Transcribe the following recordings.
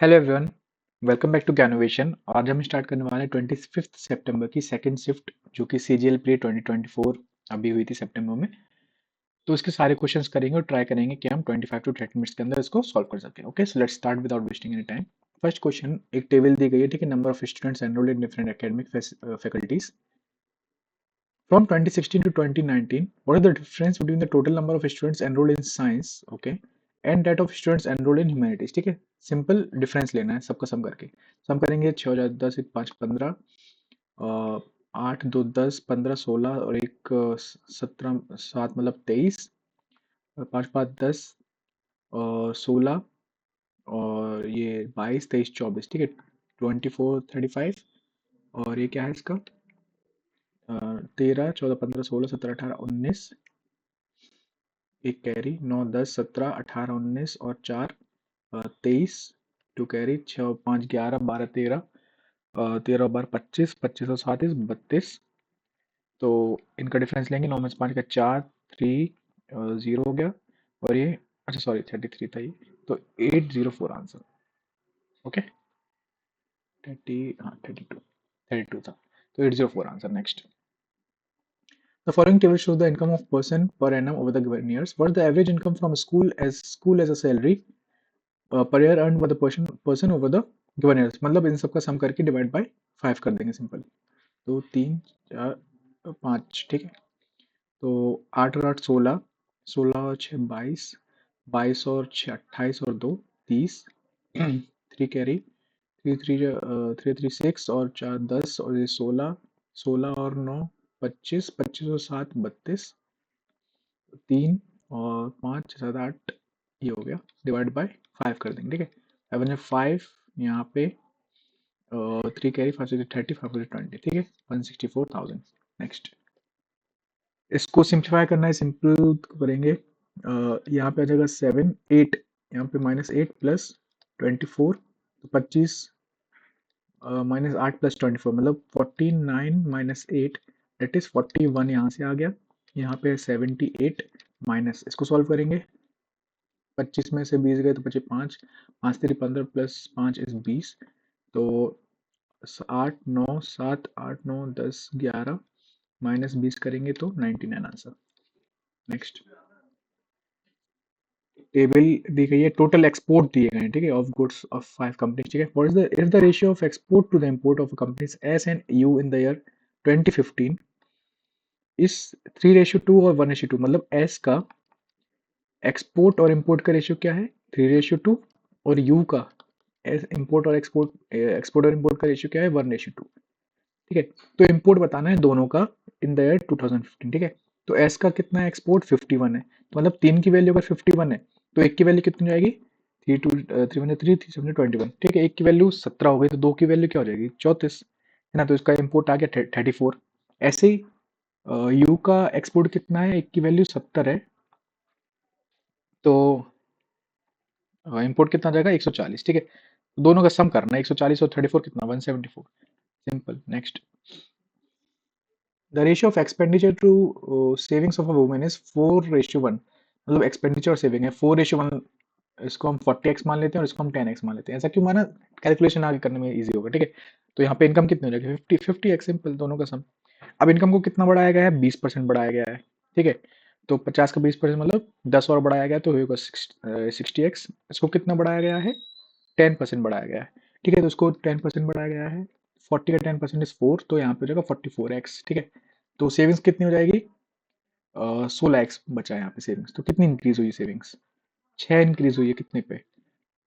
Hello everyone, welcome back to Gyanovation. आज हम start करने वाले हैं 25 सितंबर की सेकंड शिफ्ट जो कि सीजीएल प्री 2024 अभी हुई थी सितंबर में। तो इसके सारे क्वेश्चंस करेंगे और ट्राई करेंगे कि हम 25 टू 30 मिनट्स के अंदर इसको सॉल्व कर सकें। Okay, so let's start without wasting any time. First question, एक टेबल दी गई है, ठीक है। Number of students enrolled in different academic faculties from 2016 to 2019. What is the difference between the total number of students enrolled in science, okay, and that of students enrolled in humanities? ठीक है, simple difference लेना है सबका सम करके। सम करेंगे 6 हो जाए 10, एक 5 15, 8 2 10 15 16 और एक 17 7 मतलब 23, 5 5 10 और 16 और ये 22 23 24, ठीक है। 24 35 और ये क्या है इसका 13 14 15 16 17 18 19, एक कैरी 9 10 17 18 19 और 4 23, 2 कैरी 6 5 11 12 13, 13 12 25 25 और 7 32। तो इनका डिफरेंस लेंगे 9 में से 5 का 4 3 0 हो गया और ये अच्छा सॉरी 33 था ये। तो 804 आंसर। ओके 30 हाँ 32 था। तो 804 answer. Next, the following table shows the income of person per annum over the given years. What is the average income from school as a salary per year earn by the person over the given years? मतलब इन सबका सम करके divide by 5 कर देंगे simple. तो 3 4 5, ठीक है। तो 8 और 8 16, 16 और 6 22, 22 और 6 28 और 2 30, 3 कैरी 3 3 3 6 और 4 10 और ये 16, 16 और 9 25, 25 और 7 32, 3 और 5 7 8, ये हो गया डिवाइड बाय 5 कर देंगे, ठीक है। 5 यहाँ पे 3 कैरी 5 30 5 20, ठीक है। 164,000। नेक्स्ट, इसको सिंप्लीफाई करना है, सिंपल करेंगे। यहाँ पे आ जाएगा 7 8, यहाँ पे -8 प्लस 24 तो 25 माइनस 8 प्लस 24 मतलब 49 माइनस 8 दैट इज 41। यहाँ से आ गया, यहाँ पे 78 माइनस, इसको सॉल्व करेंगे। 25 में से 20 गए तो बचे 5, 5 3 15 प्लस 5 इज 20। तो 8 9 7 8 9 10 11 माइनस 20 करेंगे तो 99 आंसर। नेक्स्ट, टेबल दी गई है, टोटल एक्सपोर्ट दिए गए हैं, ठीक है, ऑफ गुड्स ऑफ 5 कंपनीज, ठीक है। What is the ratio of export to the import of companies S and U in the year 2015? Is 3:2 और 1:2, मतलब एस का एक्सपोर्ट और इंपोर्ट का रेशियो क्या है 3:2 और यू का इंपोर्ट और एक्सपोर्ट और इंपोर्ट का रेशियो क्या है 1:2, ठीक है। तो इंपोर्ट बताना है दोनों का इन द ईयर 2015, ठीक है। तो एस का कितना है एक्सपोर्ट 51 है, तो मतलब 3 की वैल्यू अगर 51 है तो एक की वैल्यू कितनी हो जाएगी 3 ठीक है। एक की वैल्यू 17 हो गई तो दो की वैल्यू क्या हो जाएगी 34, है ना। तो इसका इंपोर्ट आ गया 34। ऐसे ही यू का एक्सपोर्ट कितना है, एक की वैल्यू 70 है तो इंपोर्ट कितना आ जाएगा 140, ठीक है। दोनों का सम करना है 140 और 34 कितना 174, simple. Next, the ratio of expenditure to savings of a woman is 4:1, मतलब एक्सपेंडिचर और सेविंग है 4:1। इसको हम 40x मान लेते हैं और इसको हम 10x मान लेते हैं। ऐसा क्यों माना, कैलकुलेशन आगे करने में इजी होगा, ठीक है। तो यहाँ पे इनकम कितनी हो जाएगी 50x, सिंपल, दोनों का सम। अब इनकम को कितना बढ़ाया गया है 20% बढ़ाया गया है, ठीक है। तो 50 का 20% मतलब 10 और बढ़ाया गया तो होगा 60x। इसको कितना बढ़ाया गया है 10% बढ़ाया गया है, ठीक है। तो इसको 10% बढ़ाया गया है, 40 का 10% इज 4, तो यहाँ पे हो जाएगा 44x, ठीक है। तो सेविंग्स कितनी हो जाएगी 16x बचा है यहाँ पे सेविंग्स। तो कितनी इंक्रीज हुई सेविंग्स 6 इंक्रीज हुई है कितने पे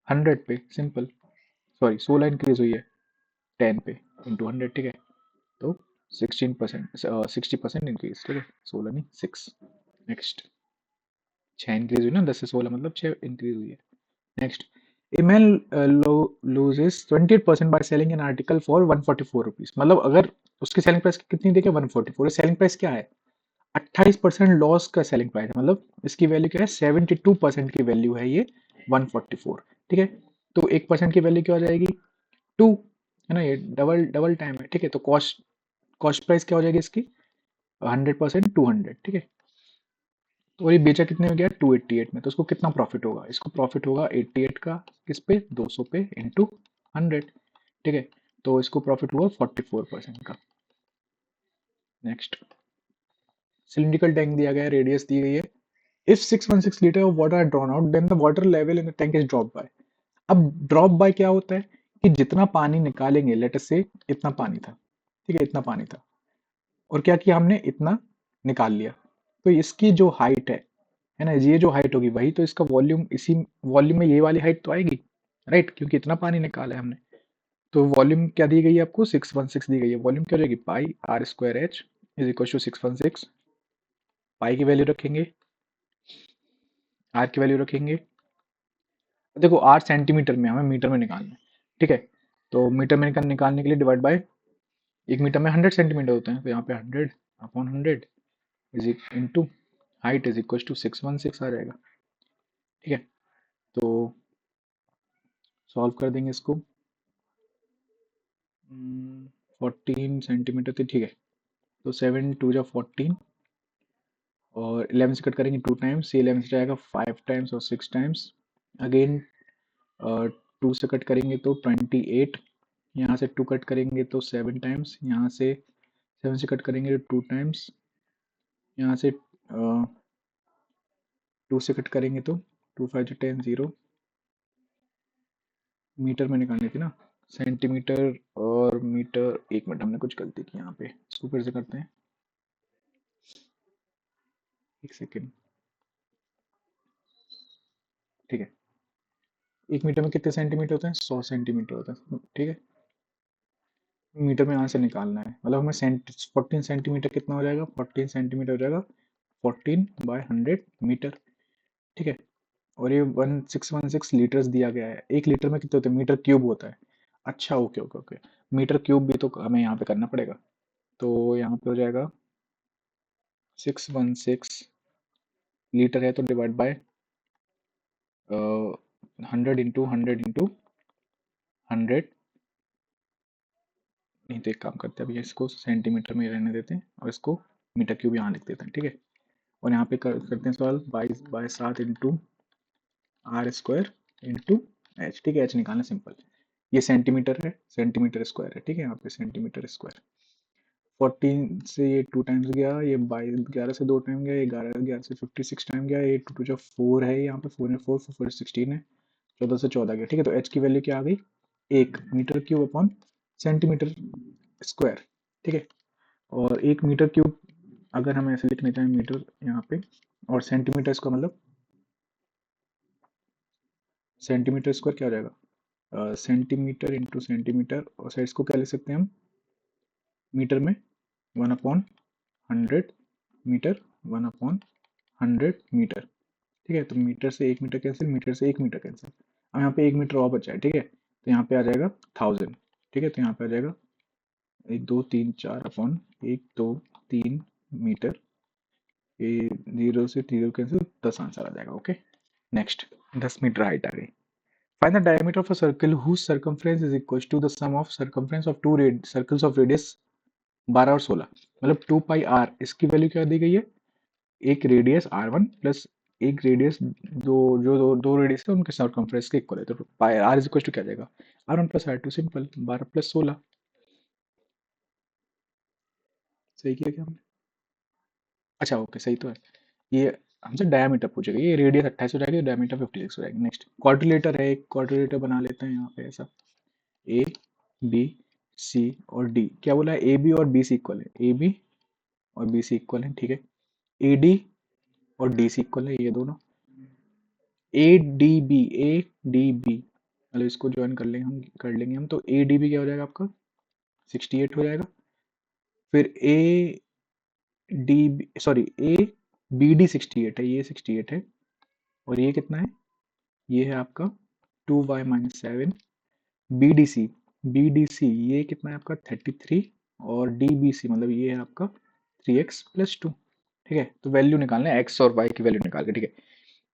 100 पे, सिंपल। सॉरी 16 इंक्रीज हुई है 10 पे इंटू 100, ठीक है। तो 16% 60% इंक्रीज, ठीक है, 16 नहीं 6। नेक्स्ट, 6 इंक्रीज हुई ना, 10 से 16 मतलब 6 इंक्रीज हुई है। Next, a man loses 28% by selling an article for 144 rupees, मतलब अगर उसकी सेलिंग प्राइस कितनी देखिए 144, सेलिंग प्राइस क्या है 28% लॉस का सेलिंग प्राइस है, मतलब इसकी वैल्यू क्या है 72% की वैल्यू है ये 144, ठीक है। तो 1% की वैल्यू क्या हो जाएगी 2, है ना, ये डबल डबल टाइम है, ठीक है। तो कॉस्ट कॉस्ट प्राइस क्या हो जाएगी इसकी 100% 200, ठीक है। तो ये बेचा कितने में गया 288 में, तो इसको कितना प्रॉफिट होगा, इसको प्रॉफिट होगा 88 का किस पे 200 पे इंटू 100, ठीक है। तो इसको प्रॉफिट हुआ 44% का। नेक्स्ट, सिलिंड्रिकल टैंक दिया गया है, रेडियस दी गई है। If 616 litre of water are drawn out then the water level in the tank is drop by. अब ड्रॉप बाय क्या होता है कि जितना पानी निकालेंगे, लेट अस से इतना पानी था, ठीक है, इतना पानी था, और क्या किया हमने, इतना निकाल लिया, तो इसकी जो हाइट है ना, ये जो हाइट होगी वही तो इसका वॉल्यूम, इसी वॉल्यूम में ये वाली हाइट तो आएगी, राइट, क्योंकि इतना पानी निकाला है हमने। तो वॉल्यूम क्या दी गई है आपको, 616 दी गई है। वॉल्यूम क्या हो जाएगी, pi r square h is equal to 616। Pi की वैल्यू रखेंगे, आर की वैल्यू रखेंगे, देखो आर सेंटीमीटर में, हमें मीटर में निकालना है, ठीक है। तो मीटर में निकालने के लिए डिवाइड बाय, एक मीटर में 100 सेंटीमीटर होते हैं, तो यहाँ पे 100 upon 100 is into height is equal to 616 आ जाएगा, ठीक है। तो सॉल्व कर देंगे इसको, 14 सेंटीमीटर थी, ठीक है। तो 7 टू जा 14 और 11 से कट करेंगे 2 टाइम्स, ये 11 से जाएगा 5 टाइम्स और 6 टाइम्स, अगेन 2 से कट करेंगे तो 28, यहाँ से 2 कट करेंगे तो 7 टाइम्स, यहाँ से 7 से कट करेंगे तो 2 टाइम्स, यहाँ से 2 से कट करेंगे तो 2 5 10 0, मीटर में निकालनी थी ना, सेंटीमीटर और मीटर, एक मिनट हमने कुछ गलती की यहाँ पे, इसको फिर से करते हैं, एक सेकेंड, ठीक है। एक मीटर में कितने सेंटीमीटर होते हैं, 100 सेंटीमीटर होता है, ठीक है। मीटर में यहाँ से निकालना है, मतलब हमें 14 सेंटीमीटर कितना हो जाएगा, 14 सेंटीमीटर हो जाएगा 14/100 मीटर, ठीक है। और ये 1616 लीटर्स दिया गया है, एक लीटर में कितने होते हैं, मीटर क्यूब होता है। अच्छा, okay okay okay, metre cube भी तो हमें यहाँ पे करना पड़ेगा, तो यहाँ पे हो जाएगा 616 लीटर है तो डिवाइड बाय 100 नहीं, तो एक काम करते हैं, अभी इसको सेंटीमीटर में रहने देते हैं और इसको मीटर क्यूब यहाँ लिख देते हैं, ठीक है। और यहाँ पे करते हैं solve, 22/7 into R square into H, ठीक है, एच निकालना सिंपल। ये सेंटीमीटर है, सेंटीमीटर स्क्वायर है, ठीक है, यहाँ पे सेंटीमीटर स्क्वायर। 14 से ये 2 टाइम्स गया, ये 11 से 2 टाइम गया, ये 11 से 56 टाइम गया, ये 2 2 4 है, यहाँ पे 4 में 4 4 16 है, 14 से 14 गया, ठीक है। तो एच की वैल्यू क्या आ गई, 1 metre cube upon centimetre square, ठीक है। और 1 मीटर क्यूब अगर हम ऐसे लिखने चाहें, मीटर यहाँ पे, और सेंटीमीटर इसका मतलब सेंटीमीटर स्क्वायर क्या हो जाएगा, सेंटीमीटर इंटू सेंटीमीटर, और साइड को क्या लिख सकते हैं हम, मीटर में 1/100 मीटर, 1/100 मीटर, ठीक है। तो मीटर से 1 मीटर कैंसिल, मीटर से 1 मीटर कैंसिल, अब यहाँ पे 1 मीटर और बचा है, ठीक है, तो यहाँ पे आ जाएगा 1000, ठीक है। तो यहाँ पे आ जाएगा 1 2 3 4 अपॉन 1 2 3 मीटर, ये 0 से 0 कैंसिल, 10 आंसर आ जाएगा, ओके। नेक्स्ट, 10 मीटर हाइट आ गई। Find the diameter of a circle whose circumference is equal to the sum of circumference of two circles of radius 12 और 16, मतलब 2 पाई r, इसकी वैल्यू क्या दी गई है, एक रेडियस r1 प्लस एक रेडियस, दो रेडियस है उनके सर्कमफ्रेंस के इक्वल है, तो पाई r इज इक्वल टू क्या जाएगा, r1 plus r2, simple, 12 plus 16, सही किया क्या हमने, अच्छा ओके, सही तो है। ये हमसे डायमीटर पूछेगा, ये रेडियस 28 हो जाएगी, डायमीटर 56 हो जाएगी। नेक्स्ट, क्वाड्रिलेटर है, एक क्वाड्रिलेटर बना लेते हैं यहाँ पे ऐसा, ए बी सी और डी, क्या बोला है, ए बी और बी सी इक्वल है, ए बी और बी सी इक्वल है, ठीक है। ए डी और डी सी इक्वल है, ये दोनों, ए डी बी मतलब इसको ज्वाइन कर लेंगे हम, तो ए डी बी क्या हो जाएगा आपका, 68 हो जाएगा। फिर A D B, sorry, A B D 68 है, ये 68 है, और ये कितना है, ये है आपका 2y-7, बी डी सी, ये कितना है आपका 33, और डी बी सी मतलब ये है आपका 3x+2, ठीक है। तो वैल्यू निकालना है, एक्स और वाई की वैल्यू निकाल के, ठीक है,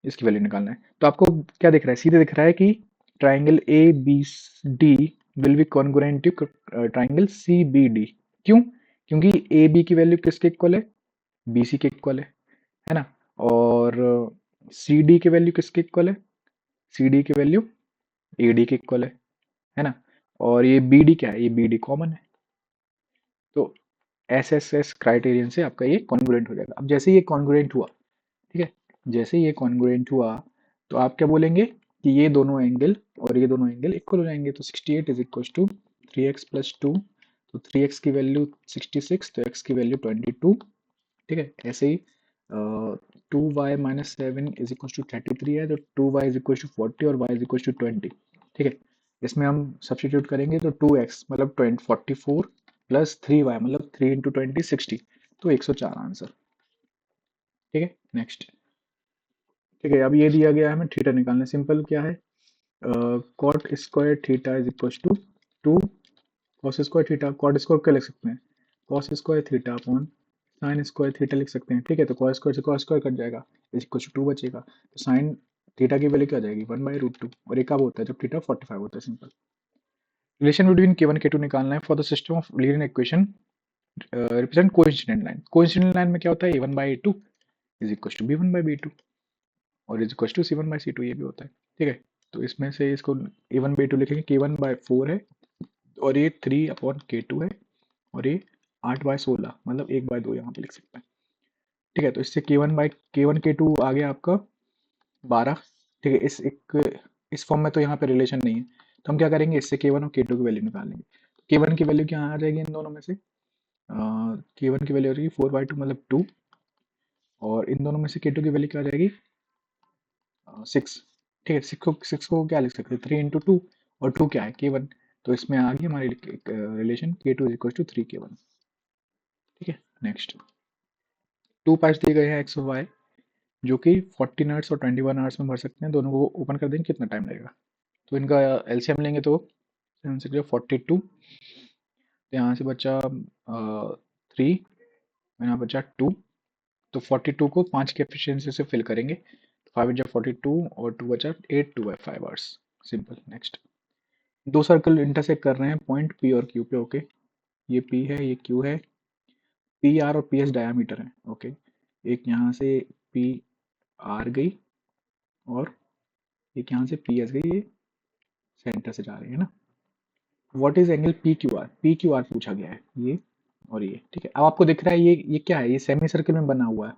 इसकी वैल्यू निकालना है। तो आपको क्या दिख रहा है, सीधे दिख रहा है कि triangle A B D will be congruent to triangle C B D, क्यों, क्योंकि ए बी की वैल्यू किसके इक्वल है, बी सी के इक्वल है ना। और सी डी की वैल्यू किसके इक्वल है? सी डी की वैल्यू ए डी के इक्वल है ना? और ये बी डी क्या है? ये बी डी कॉमन है। तो एस एस एस क्राइटेरियन से आपका ये कॉन्ग्रुएंट हो जाएगा। अब जैसे ये कॉन्ग्रुएंट हुआ, ठीक है, जैसे ये कॉन्ग्रुएंट हुआ तो आप क्या बोलेंगे कि ये दोनों एंगल और ये दोनों एंगल इक्वल हो जाएंगे। तो 68 is equal to 3x plus 2, तो 3x की वैल्यू 66, तो x की वैल्यू 22, ठीक है। ऐसे ही 2y minus 7 is equal to 33 है, तो 2y इज इक्वल टू 40 और y इज इक्वल टू 20, ठीक है। इसमें हम सब्सटीट्यूट करेंगे तो 2x मतलब 44 प्लस 3y मतलब 3 इंटू 20 60, तो 104 आंसर, ठीक है। नेक्स्ट, ठीक है, अब ये दिया गया है हमें थीटा निकालना। सिंपल क्या है, cot square theta is equal to 2 cos square theta. Cot square क्या लिख सकते हैं? Cos square theta upon sine square theta लिख सकते हैं, ठीक है। तो कॉस स्क्वायर से कॉस स्क्वायर कट जाएगा, इज इक्वल टू 2 बचेगा। तो साइन थीटा की वैल्यू क्या आ जाएगी? 1/√2, और ये कब होता है? जब थीटा 45 होता है। Simple. Relation between k1 k2 निकालना है for the system of linear equation represent coincident line. Coincident line में क्या होता है? a1/a2 is equal to b1/b2 और इज इक्वल टू c1/c2, ये भी होता है, ठीक है। तो इसमें से इसको a1/a2 लिखेंगे, k1/4 है और ये 3/k2 है, और ये 8/16 मतलब 1/2 यहाँ पे लिख सकते हैं, ठीक है। तो इससे k1 आ गया आपका 12, ठीक है। इस फॉर्म में तो यहाँ पे रिलेशन नहीं है, तो हम क्या करेंगे, इससे k1 और k2 की वैल्यू निकाल लेंगे। k1 की वैल्यू क्या आ जाएगी इन दोनों में से? k1 की वैल्यू हो जाएगी 4/2 मतलब 2, और इन दोनों में से k2 की वैल्यू क्या आ जाएगी? 6, ठीक है। सिक्स को क्या लिख सकते हैं? 3 इंटू 2, और 2 क्या है? k1, तो इसमें आ गई हमारी relation k2 is equal to 3k1, ठीक है। नेक्स्ट, 2 पार्ट्स दिए गए हैं x और y, जो कि 14 आवर्स और 21 आवर्स में भर सकते हैं। दोनों को ओपन कर देंगे, कितना टाइम लगेगा? तो इनका एलसीएम लेंगे तो 42, तो यहाँ से बचा 3, यहाँ बचा 2, तो 42 को 5 के एफिशिएंसी से फिल करेंगे, 5 बचा 42 और 2 बचा 8, 2/5 आवर्स। सिंपल। नेक्स्ट, दो सर्कल इंटरसेक्ट कर रहे हैं पॉइंट पी और क्यू पे, ओके। ये पी है, ये क्यू है, पी आर और पी एस डायामीटर है, ओके। एक यहाँ से पी आर गई और एक यहाँ से पी एस गई, ये सेंटर से जा रही है ना। What is angle P Q R? P Q R पूछा गया है, ये और ये, ठीक है। अब आपको दिख रहा है ये क्या है? ये सेमी सर्कल में बना हुआ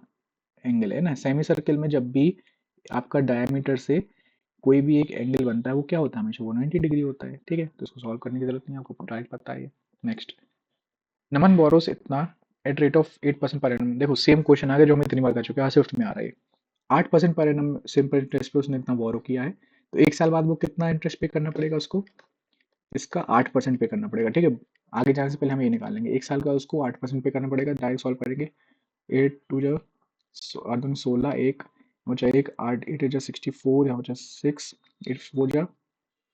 एंगल है ना। सेमी सर्कल में जब भी आपका डायमीटर से कोई भी एक एंगल बनता है, वो क्या होता है? हमेशा वो 90 डिग्री होता है, ठीक है। तो इसको सॉल्व करने की जरूरत नहीं है, आपको डायरेक्ट पता है। नेक्स्ट, नमन बोरोस इतना at rate of 8% per annum. देखो सेम क्वेश्चन आ गया जो हम इतनी बार कर चुके हैं, स्विफ्ट में आ रहा है। 8% पर एनम सिंपल इंटरेस्ट पे उसने इतना बोरो किया है, तो एक साल बाद वो कितना इंटरेस्ट पे करना पड़ेगा उसको? इसका 8% पे करना पड़ेगा, ठीक है। आगे जाने से पहले हम ये निकाल लेंगे, एक साल का उसको 8% पे करना पड़ेगा। डायरेक्ट सॉल्व करेंगे, 8 2 जो 16, एक बचा एक, 8 8 जा 64, यहाँ बचा 6, 8 4 जा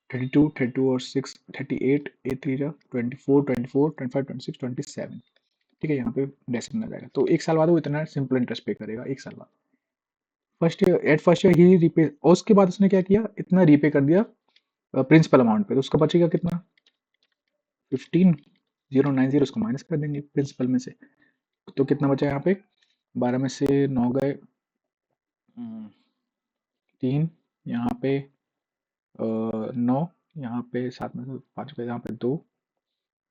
32, 32 और 6 38, 8 3 जा 24, 24 25 26 27, ठीक है। यहाँ पे डेसिमल आ जाएगा, तो एक साल बाद वो इतना सिंपल इंटरेस्ट पे करेगा, एक साल बाद। फर्स्ट ईयर ही रीपे, और उसके बाद उसने क्या किया? इतना रीपे कर दिया प्रिंसिपल अमाउंट पे, तो उसका बचेगा कितना? 15090, उसको माइनस कर देंगे प्रिंसिपल में से, तो कितना बचा यहाँ पे? 12 में से 9 गए, 3, यहाँ पे 9, यहाँ पे 7 में से 5 गए, यहाँ पे 2,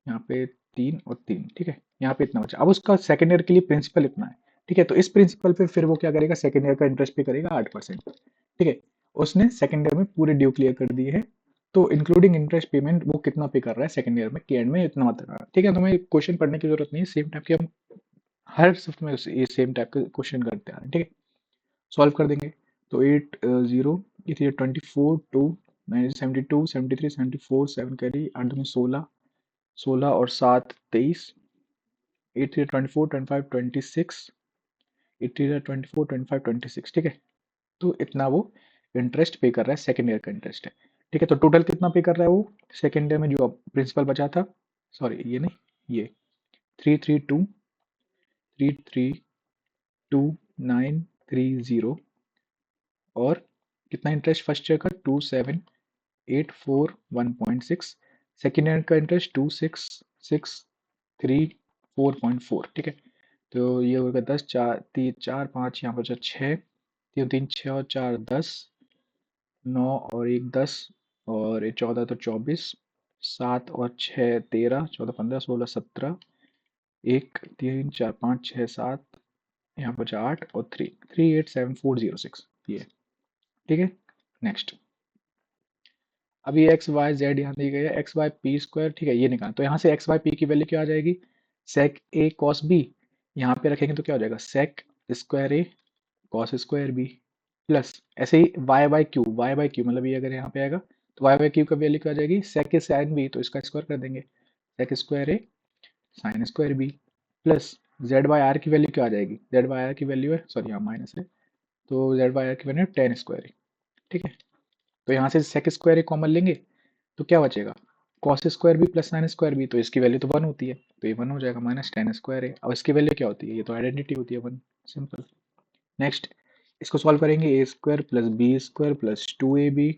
यहाँ पे 3 और 3, ठीक है। यहाँ पे इतना बचा। अब उसका सेकेंड ईयर के लिए प्रिंसिपल इतना है, ठीक है। तो इस प्रिंसिपल पे फिर वो क्या करेगा? सेकेंड ईयर का इंटरेस्ट पे करेगा 8%, ठीक है। उसने सेकेंड ईयर में पूरे ड्यू क्लियर कर दिए हैं, तो इंक्लूडिंग इंटरेस्ट पेमेंट वो कितना पे कर रहा है सेकेंड ईयर में, के एंड में इतना मत करना, ठीक है। तो हमें क्वेश्चन पढ़ने की जरूरत नहीं है, सेम टाइप के हम हर शिफ्ट में ये सेम टाइप के क्वेश्चन करते आ रहे हैं, ठीक है। सॉल्व कर देंगे, तो 8 0 ये 24 2 72 73 74 7 कैरी 8 दूनी 16, 16 और 7 23, 8 3 24 25 26, 8 3 24 25 26, ठीक है। तो इतना वो इंटरेस्ट पे कर रहा है, सेकेंड ईयर का इंटरेस्ट है, ठीक है। तो टोटल कितना पे कर रहा है वो सेकेंड ईयर में? जो प्रिंसिपल बचा था, सॉरी ये नहीं, ये 332,930, और कितना इंटरेस्ट फर्स्ट ईयर का? 27,841.6, सेकेंड ईयर का इंटरेस्ट 26,634.4, ठीक है। तो ये होगा 10, 4 3 4 5, यहाँ पर 6, 3 3 6 और 4 10, 9 और 1 10, और ये 14 तो 24, 7 और 6 13, 14 15 16 17, 1 3 4 5 6 7, यहाँ पर 8 और 3 3 8 7 4 0 6, ये ठीक है। नेक्स्ट, अब ये एक्स वाई जेड यहाँ दी गई है, एक्स वाई पी स्क्वायर, ठीक है, ये निकालना। तो यहाँ से एक्स वाई पी की वैल्यू क्या आ जाएगी, सेक ए कॉस बी, यहाँ पे रखेंगे तो क्या हो जाएगा, सेक स्क्वायर ए कॉस स्क्वायर बी, प्लस ऐसे ही वाई बाई क्यू मतलब ये अगर यहाँ पे आएगा तो वाई बाई क्यू का वैल्यू क्या आ जाएगी, सेक ए साइन बी, तो इसका स्क्वायर कर देंगे, sec square A sine square B, plus Z by R की वैल्यू क्या आ जाएगी, जेड बाई आर की वैल्यू है, सॉरी यहाँ माइनस है, तो जेड बाई आर की वैल्यू है टेन स्क्वायर ए, ठीक है। तो यहाँ से सेक स्क्वायर ए कॉमन लेंगे तो क्या बचेगा, cos square B plus sine square B, तो इसकी वैल्यू तो वन होती है, तो ये वन हो जाएगा, माइनस टेन स्क्वायर है। अब इसकी वैल्यू क्या होती है, ये तो आइडेंटिटी होती है वन, सिंपल। नेक्स्ट, इसको सॉल्व करेंगे, a square plus b square plus two a b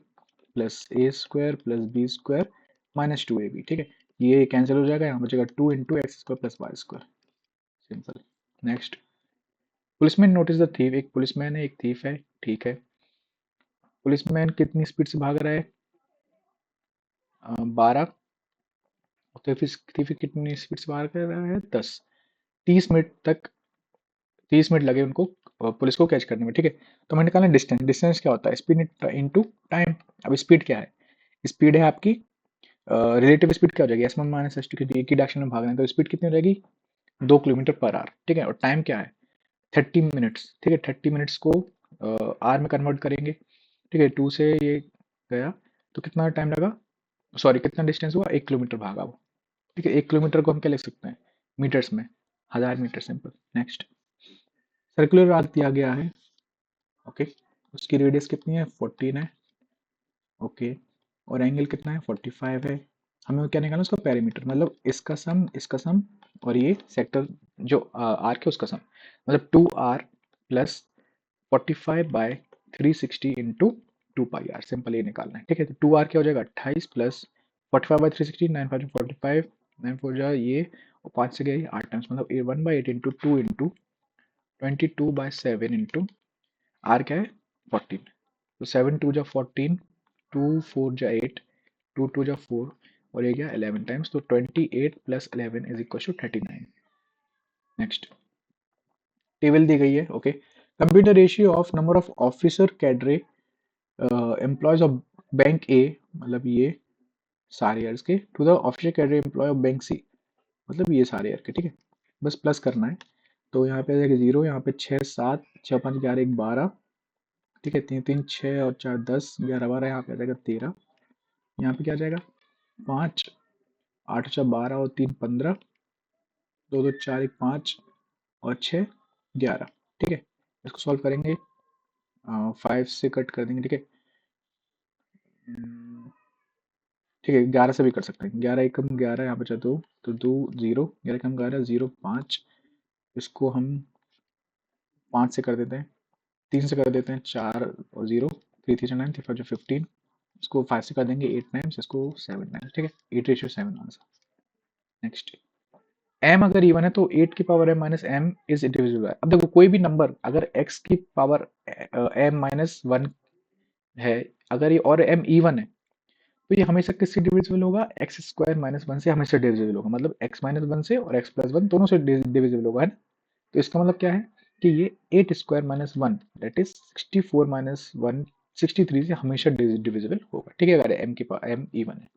plus a square plus b square minus two a b, ठीक है, ये कैंसिल हो जाएगा, यहाँ बचेगा two into x square plus y square, simple. Next, policeman notice the thief, एक policeman है एक थीफ है, ठीक है। पुलिसमैन कितनी स्पीड से भाग रहा है, 12, तो फिर कितनी स्पीड से भाग रहा है, 10, 30 मिनट तक, 30 मिनट लगे उनको पुलिस को कैच करने में, ठीक है। तो हमें निकालना डिस्टेंस, डिस्टेंस क्या होता है, स्पीड इंटू टाइम। अब स्पीड क्या है, स्पीड है आपकी, रिलेटिव स्पीड क्या हो जाएगी, S one minus S two, क्योंकि एक ही डायरेक्शन में भाग रहे हैं, तो स्पीड कितनी हो जाएगी, 2 किलोमीटर पर आवर, ठीक है। और टाइम क्या है, 30 मिनट्स, ठीक है, 30 मिनट्स को आर में कन्वर्ट करेंगे, ठीक है, 2 से ये गया तो कितना टाइम लगा, सॉरी कितना डिस्टेंस हुआ, 1 किलोमीटर भागा वो, ठीक है। 1 किलोमीटर को हम क्या लिख सकते हैं, मीटर्स में, 1000 metre, simple. Next, circular arc दिया गया है, ओके, उसकी रेडियस कितनी है, 14 है, ओके, और एंगल कितना है, 45 है। हमें क्या निकालना है, उसका पेरीमीटर, मतलब इसका सम और ये सेक्टर जो आर्क है उसका सम, मतलब 2r plus 45 by 360 into 2 pi R, simple ये निकालना है, ठीक है। तो 2r क्या हो जाएगा, 28 प्लस 45 बाई 360, 9 5 45, 9 4 जा ये, और 5 से गया ये 8 टाइम्स, मतलब 1/8 इंटू 2 इंटू 22/7 इंटू आर क्या है, 14, तो 7 2 जा 14, 2 4 जा 8, 2 2 जा 4, और ये गया 11 टाइम्स, तो 28 plus 11 is equal to 39। Next, table दी गई है, okay, computer ratio of number of officer cadre employees of bank A, मतलब ये सारे ईयर्स के, to the officer cadre employ of bank C, मतलब ये सारे ईयर के, ठीक है, बस प्लस करना है। तो यहाँ पे आ जाएगा 0, यहाँ पे 6 7 6 5 11 1 12, ठीक है, 3 3 6 और 4 10 11 12, यहाँ पे आ जाएगा 13, यहाँ पे क्या आ जाएगा 5 8 4 12 और 3 15, 2 2 4 1 5 और 6 11, ठीक है। इसको सॉल्व करेंगे, 5 से कट कर देंगे, ठीक है, ठीक है, 11 से भी कर सकते हैं, 11 एकम 11, यहाँ पे 2 तो 2 0, 11 कम 11 0 5, इसको हम 5 से कर देते हैं, 3 से कर देते हैं, 4 और 0, 3 3 9 3 5 15, इसको 5 से कर देंगे 8 टाइम्स, इसको 7 टाइम्स, ठीक है, 8:7 आंसर। नेक्स्ट, m अगर इवन है तो 8 की power m minus m is divisible by, अब देखो कोई भी नंबर अगर x की पावर m माइनस 1 है, अगर ये और m इवन है, तो ये हमेशा किससे डिविजिबल होगा, एक्स स्क्वायर माइनस 1 से हमेशा डिविजिबल होगा, मतलब x माइनस 1 से और x प्लस 1 दोनों से डिविजिबल होगा, है ना। तो इसका मतलब क्या है कि ये 8 square minus 1 that is 64 minus 1 63 से हमेशा डिविजिबल होगा, ठीक है, अगर m की पावर m इवन है।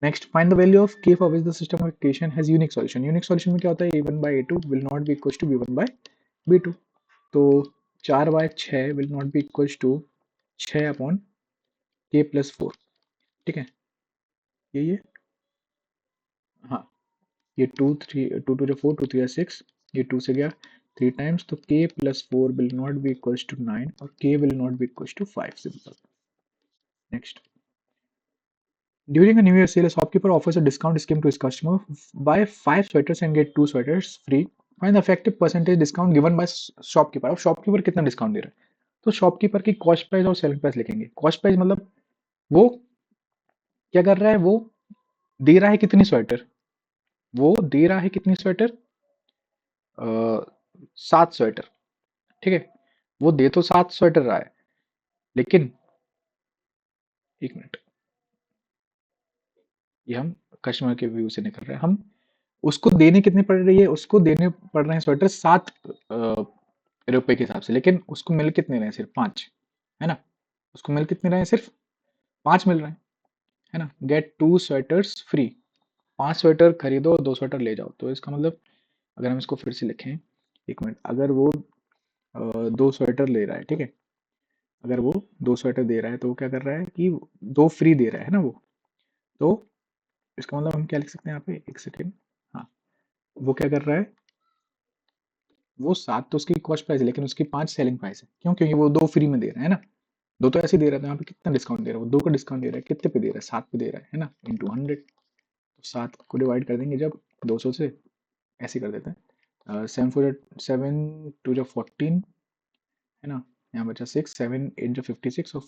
Next, find the value of k for which the system of equation has unique solution, unique solution में क्या होता है, a1 by a2 will not be equal to b1 by b2, तो 4/6 will not be equal to 6 upon k plus 4, ठीक है, ये हाँ, ये 2 3 2 2 4 2 3 6, ये 2 से गया 3 टाइम्स, तो k plus 4 will not be equal to 9 और k will not be equal to 5, simple. Next, during a New Year sale, a shopkeeper offers a discount scheme to his customer. Buy 5 sweaters and get 2 sweaters free. Find the effective percentage discount given by shopkeeper. अब shopkeeper कितना discount दे रहा है, तो shopkeeper की cost price और selling price लिखेंगे। Cost price मतलब वो क्या कर रहा है, वो दे रहा है कितनी स्वेटर, वो दे रहा है कितनी स्वेटर, 7 स्वेटर, ठीक है। वो दे तो 7 स्वेटर रहा है, लेकिन एक मिनट, ये हम कस्टमर के व्यू से निकल रहे हैं। हम उसको देने कितने पड़ रही है, उसको देने पड़ रहे हैं स्वेटर 7 रुपए के हिसाब से, लेकिन उसको मिल कितने रहे हैं, सिर्फ 5, है ना। उसको मिल कितने रहे हैं, सिर्फ 5 मिल रहे हैं, है ना। गेट 2 स्वेटर्स फ्री, 5 स्वेटर खरीदो और 2 स्वेटर ले जाओ। तो इसका मतलब अगर हम इसको फिर से लिखें, एक मिनट, अगर वो 2 स्वेटर ले रहा है, ठीक है, अगर वो 2 स्वेटर दे रहा है तो वो क्या कर रहा है कि 2 फ्री दे रहा है ना वो। तो इसका मतलब हम क्या लिख सकते हैं यहाँ पे, एक सेकेंड, हाँ, वो क्या कर रहा है, वो 7 तो उसकी कॉस्ट प्राइस है, लेकिन उसकी 5 सेलिंग प्राइस है। क्यों? क्योंकि वो 2 फ्री में दे रहा है ना। 2 तो ऐसे ही दे रहा है, तो यहाँ पे कितना डिस्काउंट दे रहा है, वो 2 का डिस्काउंट दे रहा है, कितने पे दे रहा है, 7 पे दे रहा है ना, इंटू 100। तो 7 को डिवाइड कर देंगे जब 200 से, ऐसे कर देते हैं, 7 टू 14, है ना। यहाँ बचा 6, 7 8 56 और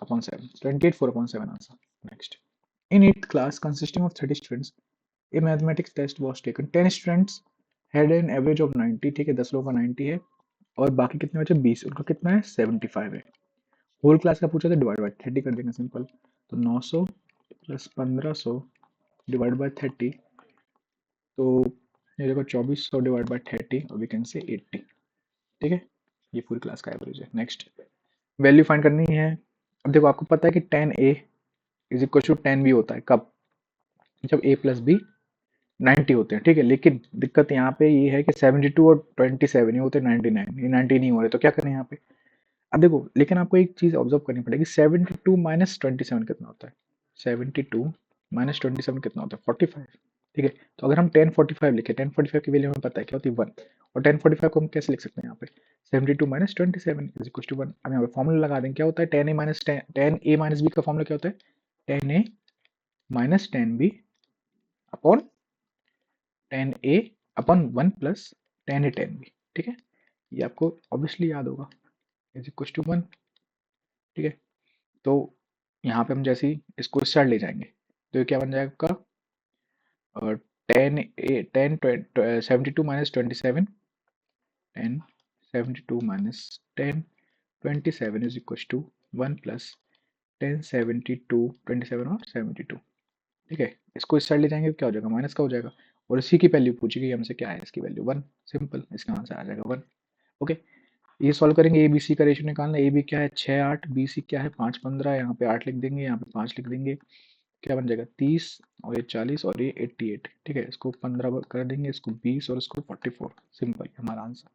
4/7, 28 4/7 answer. Next, in 8th class consisting of 30 students, a mathematics test was taken. 10 students had an average of 90, ठीक है, 10 लोगों का 90 है, और बाकी कितने बचे, 20, उनका कितना है, 75 है। होल क्लास का पूछा था, डिवाइड बाय 30 कर देंगे, सिंपल। तो 900 प्लस 1500 डिवाइड बाय 30, तो ये देखो 2400 डिवाइड बाय 30, और वी कैन से 80, ठीक है। ये पूरी क्लास का एवरेज है। नेक्स्ट, वैल्यू फाइंड करनी है। अब देखो, आपको पता है कि 10a is equal to 10b होता है, कब, जब a प्लस बी 90 होते हैं, ठीक है। लेकिन दिक्कत यहाँ पे ये है कि 72 और 27 ये होते हैं 99, ये 90 नहीं हो रहे, तो क्या करें यहाँ पे। अब देखो, लेकिन आपको एक चीज ऑब्जर्व करनी पड़ेगी, 72 माइनस 27 कितना होता है, 72 माइनस 27 कितना होता है, 45, ठीक है। तो अगर हम 1045 लिखे, 1045 की वैल्यू हमें पता है क्या होती है, 1, और 1045 को हम कैसे लिख सकते हैं यहाँ पे, 72 माइनस 27 इज इक्वल टू 1। अब यहाँ पे फॉर्मूला लगा देंगे, क्या होता है, 10a माइनस b का फॉर्मूला क्या होता है, 10a minus 10b upon 10a upon 1 plus 10a 10b, ठीक है। ये आपको ऑब्वियसली याद होगा, इज इक्वल टू 1, ठीक है। तो यहाँ पे हम जैसे ही इसको स्टार ले जाएंगे, तो ये क्या बन जाएगा आपका, 10 72 minus 27, 10 72 minus 10 27 is equal to 1 plus 10 72 27 और 72, ठीक है। इसको इस साइड ले जाएंगे तो क्या हो जाएगा, माइनस का हो जाएगा, और इसी की वैल्यू पूछी गई हमसे, क्या है इसकी वैल्यू 1, सिंपल, इसका आंसर आ जाएगा 1। ओके, ये सॉल्व करेंगे, ए बी सी का रेशियो निकालना, ए बी क्या है 6 8, बी सी क्या है 5 15, यहाँ पे 8 लिख देंगे, यहाँ पे 5 लिख देंगे, क्या बन जाएगा 30, और ये 40 और ये 88, ठीक है। इसको 15 कर देंगे, इसको 20 और इसको 44, सिंपल हमारा आंसर,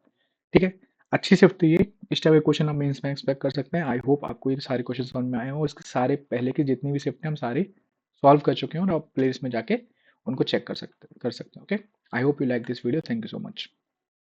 ठीक है। अच्छी शिफ्ट थी ये, इस टाइप के क्वेश्चन हम मेंस में एक्सपेक्ट कर सकते हैं। आई होप आपको ये सारे क्वेश्चन समझ में आए हों, इसके सारे पहले की जितनी भी शिफ्ट हैं हम सारी सॉल्व कर चुके हैं, और आप प्लेलिस्ट में जाके उनको चेक कर सकते हैं, okay. I hope you like this video, thank you so much.